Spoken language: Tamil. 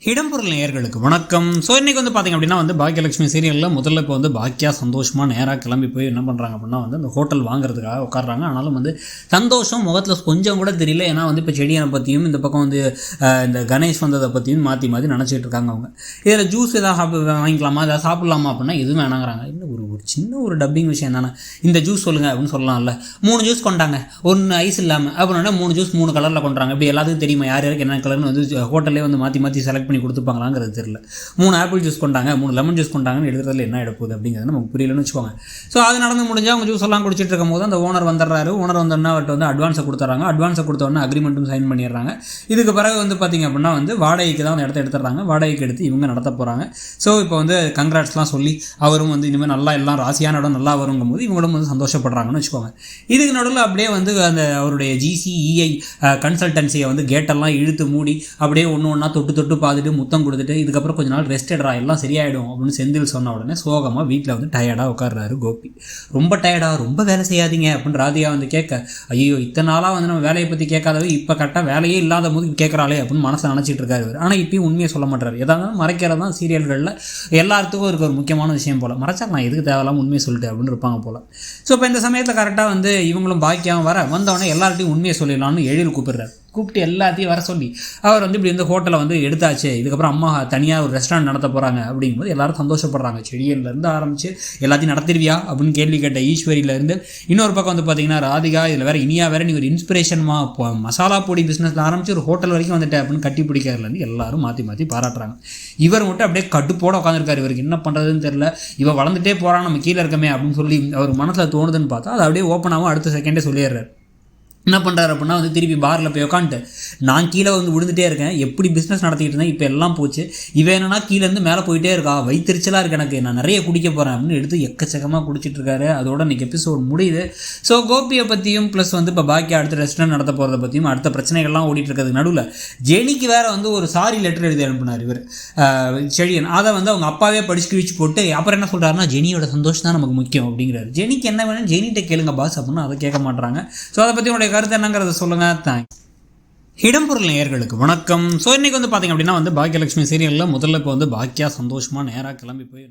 இடம்பொருள் நேயர்களுக்கு வணக்கம். ஸோ இன்றைக்கி பார்த்திங்க அப்படின்னா பாக்கியலட்சுமி சீரியலில் முதல்ல இப்போ பாக்கியா சந்தோஷமாக நேராக கிளம்பி போய் என்ன பண்ணுறாங்க அப்படின்னா அந்த ஹோட்டல் வாங்குறதுக்காக உட்காடுறாங்க. ஆனாலும் சந்தோஷம் முகத்தில் கொஞ்சம் கூட தெரியல. ஏன்னா இப்போ செடியனை பற்றியும் இந்த பக்கம் இந்த கணேஷ் வந்ததை பற்றியும் மாற்றி மாற்றி நினச்சிட்டு இருக்காங்க. அவங்க இதில் ஜூஸ் எதாவது வாங்கிக்கலாமா, எதாவது சாப்பிட்லாமா அப்படின்னா எதுவும் வேணாங்கிறாங்க. இல்லை ஒரு சின்ன ஒரு டப்பிங் விஷயம் தானே, இந்த ஜூஸ் சொல்லுங்கள் அப்படின்னு சொல்லலாம்ல. 3 ஜூஸ் கொண்டாங்க, 1 ஐஸ் இல்லாமல் அப்படின்னா 3 ஜூஸ் 3 கலரில் கொண்டாங்க. இப்படி எல்லாத்துக்கும் தெரியுமா யார் யாருக்கு என்ன கலர்னு ஹோட்டலே மாற்றி மாற்றி செலக்ட் பண்ணி கொடுத்துப்பாங்களாங்கிறது தெரியல. 3 ஆப்பிள் ஜூஸ் கொண்டாங்க, 3 லெமன் ஜூஸ் கொண்டாங்கன்னு எடுக்கிறதுல என்ன எடுப்போகுது அப்படிங்கிறது நமக்கு புரியலன்னு வச்சுக்கோங்க. ஸோ அது நடந்து முடிஞ்சால் அவங்க ஜூஸ் எல்லாம் குடிச்சிட்டு இருக்கும் போது அந்த ஓனர் வந்துடுறாரு. ஓனர் வந்தோடனே அவர்கிட்ட அட்வான்ஸை கொடுத்துறாங்க. அட்வான்ஸை கொடுத்தோடனே அக்ரிமெண்ட்டும் சைன் பண்ணிடுறாங்க. இதுக்கு பிறகு பார்த்திங்க அப்படின்னா வாடகைக்கு தான் அந்த இடத்த எடுத்துடுறாங்க. வாடகைக்கு எடுத்து இவங்க நடத்த போகிறாங்க. ஸோ இப்போ கங்க்ராட்ஸ்லாம் சொல்லி அவரும் இனிமேல் நல்லா எல்லாம் ராசியான இடம் நல்லா வருங்கும் போது இவங்களும் சந்தோஷப்படுறாங்கன்னு வச்சுக்கோங்க. இதுக்கு நடுவில் அப்படியே அந்த அவருடைய GCEI கன்சல்டன்சியை கேட்டெல்லாம் இழுத்து மூடி அப்படியே ஒன்று ஒன்றா தொட்டு தொட்டு பார்த்துட்டு முத்தம் கொடுத்துட்டு இதுக்கப்புறம் கொஞ்ச நாள் ரெஸ்ட் எடுறா எல்லாம் சரியாயிடும் அப்படின்னு செந்தில் சொன்ன உடனே சோகமாக வீட்டில் டயர்டாக உட்கார்றாரு கோபி. ரொம்ப டயர்டாக, ரொம்ப வேலை செய்யாதீங்க அப்படின்னு ராதிகா கேட்க, ஐயோ இத்தனை நாளாக நம்ம வேலையை பற்றி கேட்காதவே இப்போ கரெக்டாக வேலையே இல்லாத போது கேட்குறாளே அப்படின்னு மனசை நினச்சிட்டு இருக்காரு. ஆனால் இப்பயும் உண்மையை சொல்ல மாட்டார். எதாவது மறைக்கிறது தான் சீரியல்களில் எல்லாத்துக்கும் இருக்க ஒரு முக்கியமான விஷயம் போல். மறைச்சா நான் எதுக்கு தேவையில்லாமல் உண்மையை சொல்லிட்டு அப்படின்னு இருப்பாங்க போல். ஸோ இப்போ இந்த சமயத்தில் கரெக்டாக இவங்களும் பாக்கியாகவும் வந்தவொடனே எல்லார்ட்டையும் உண்மையை சொல்லிடலாம்னு எழில் கூப்பிடுறாரு. கூப்பிட்டு எல்லாத்தையும் வர சொல்லி அவர் இப்படி ஹோட்டலை எடுத்தாச்சு, இதுக்கப்புறம் அம்மா தனியாக ஒரு ரெஸ்டாரண்ட் நடத்த போகிறாங்க அப்படிங்கும்போது எல்லாரும் சந்தோஷப்படுறாங்க. செடியிலேருந்து ஆரம்பித்து எல்லாத்தையும் நடத்திடுவியா அப்படின்னு கேள்வி கேட்ட ஈஸ்வரியிலேருந்து இன்னொரு பக்கம் பார்த்திங்கன்னா ராதிகா, இதில் வேறு இனியா வேறு நீ ஒரு இன்ஸ்பிரேஷன்மாக மசாலா பொடி பிஸ்னஸில் ஆரம்பித்து ஒரு ஹோட்டல் வரைக்கும் வந்துட்டேன் அப்படின்னு கட்டி பிடிக்கிறதுலேருந்து எல்லாரும் மாற்றி மாற்றி பாராட்டுறாங்க. இவர் மட்டும் அப்படியே கட்டுப்போடு உட்காந்துருக்காரு. இவருக்கு என்ன பண்ணுறதுன்னு தெரியல. இவன் வளர்ந்துட்டே போகிறான், நம்ம கீழே இருக்கமே அப்படின்னு சொல்லி அவர் மனசில் தோணுதுன்னு பார்த்தா அது அப்படியே ஓப்பனாகவும் அடுத்த செகண்டே சொல்லிடுறாரு. என்ன பண்ணுறாரு அப்படின்னா திருப்பி பாரில் போய் உட்காந்துட்டு நான் கீழே விழுந்துகிட்டே இருக்கேன், எப்படி பிஸ்னஸ் நடத்திக்கிட்டு இருந்தேன், இப்போ எல்லாம் போச்சு, இவன் என்னன்னா கீழேருந்து மேலே போயிட்டே இருக்கா, வயிற்றுச்சலாக இருக்குது எனக்கு, நான் நிறைய குடிக்க போகிறேன் அப்படின்னு எடுத்து எக்கச்சக்கமாக குடிச்சிட்ருக்காரு. அதோட இன்றைக்கி எபிசோட் முடியுது. ஸோ கோபியை பற்றியும் ப்ளஸ் இப்போ பாக்கி அடுத்த ரெஸ்டாரண்ட் நடத்த போகிறத பற்றியும் அடுத்த பிரச்சனைகள்லாம் ஓடிட்டு இருக்கிறது நடுவில் ஜெனிக்கு வேறு ஒரு சாரி லெட்டர் எழுதி அனுப்பினார் இவர் செழியன். அதை அவங்க அப்பாவே படிச்சு கிழிச்சு போட்டு அப்புறம் என்ன சொல்கிறாருன்னா ஜெனியோட சந்தோஷம் தான் நமக்கு முக்கியம் அப்படிங்கிறாரு. ஜெனிக்கு என்ன வேணும் ஜெனிகிட்ட கேளுங்க பாஸ் அப்படின்னு அதை கேட்க மாட்டாங்க. ஸோ அதை பற்றி கருத்து என்னங்கிறத சொல்லுங்க. தேங்க்ஸ். இடம்பொருள் நேயர்களுக்கு வணக்கம். ஸோ இன்னைக்கு பார்த்திங்க அப்படின்னா பாக்கியலட்சுமி சீரியலில் முதல்ல இப்போ பாக்கியா சந்தோஷமாக நேராக கிளம்பி போய்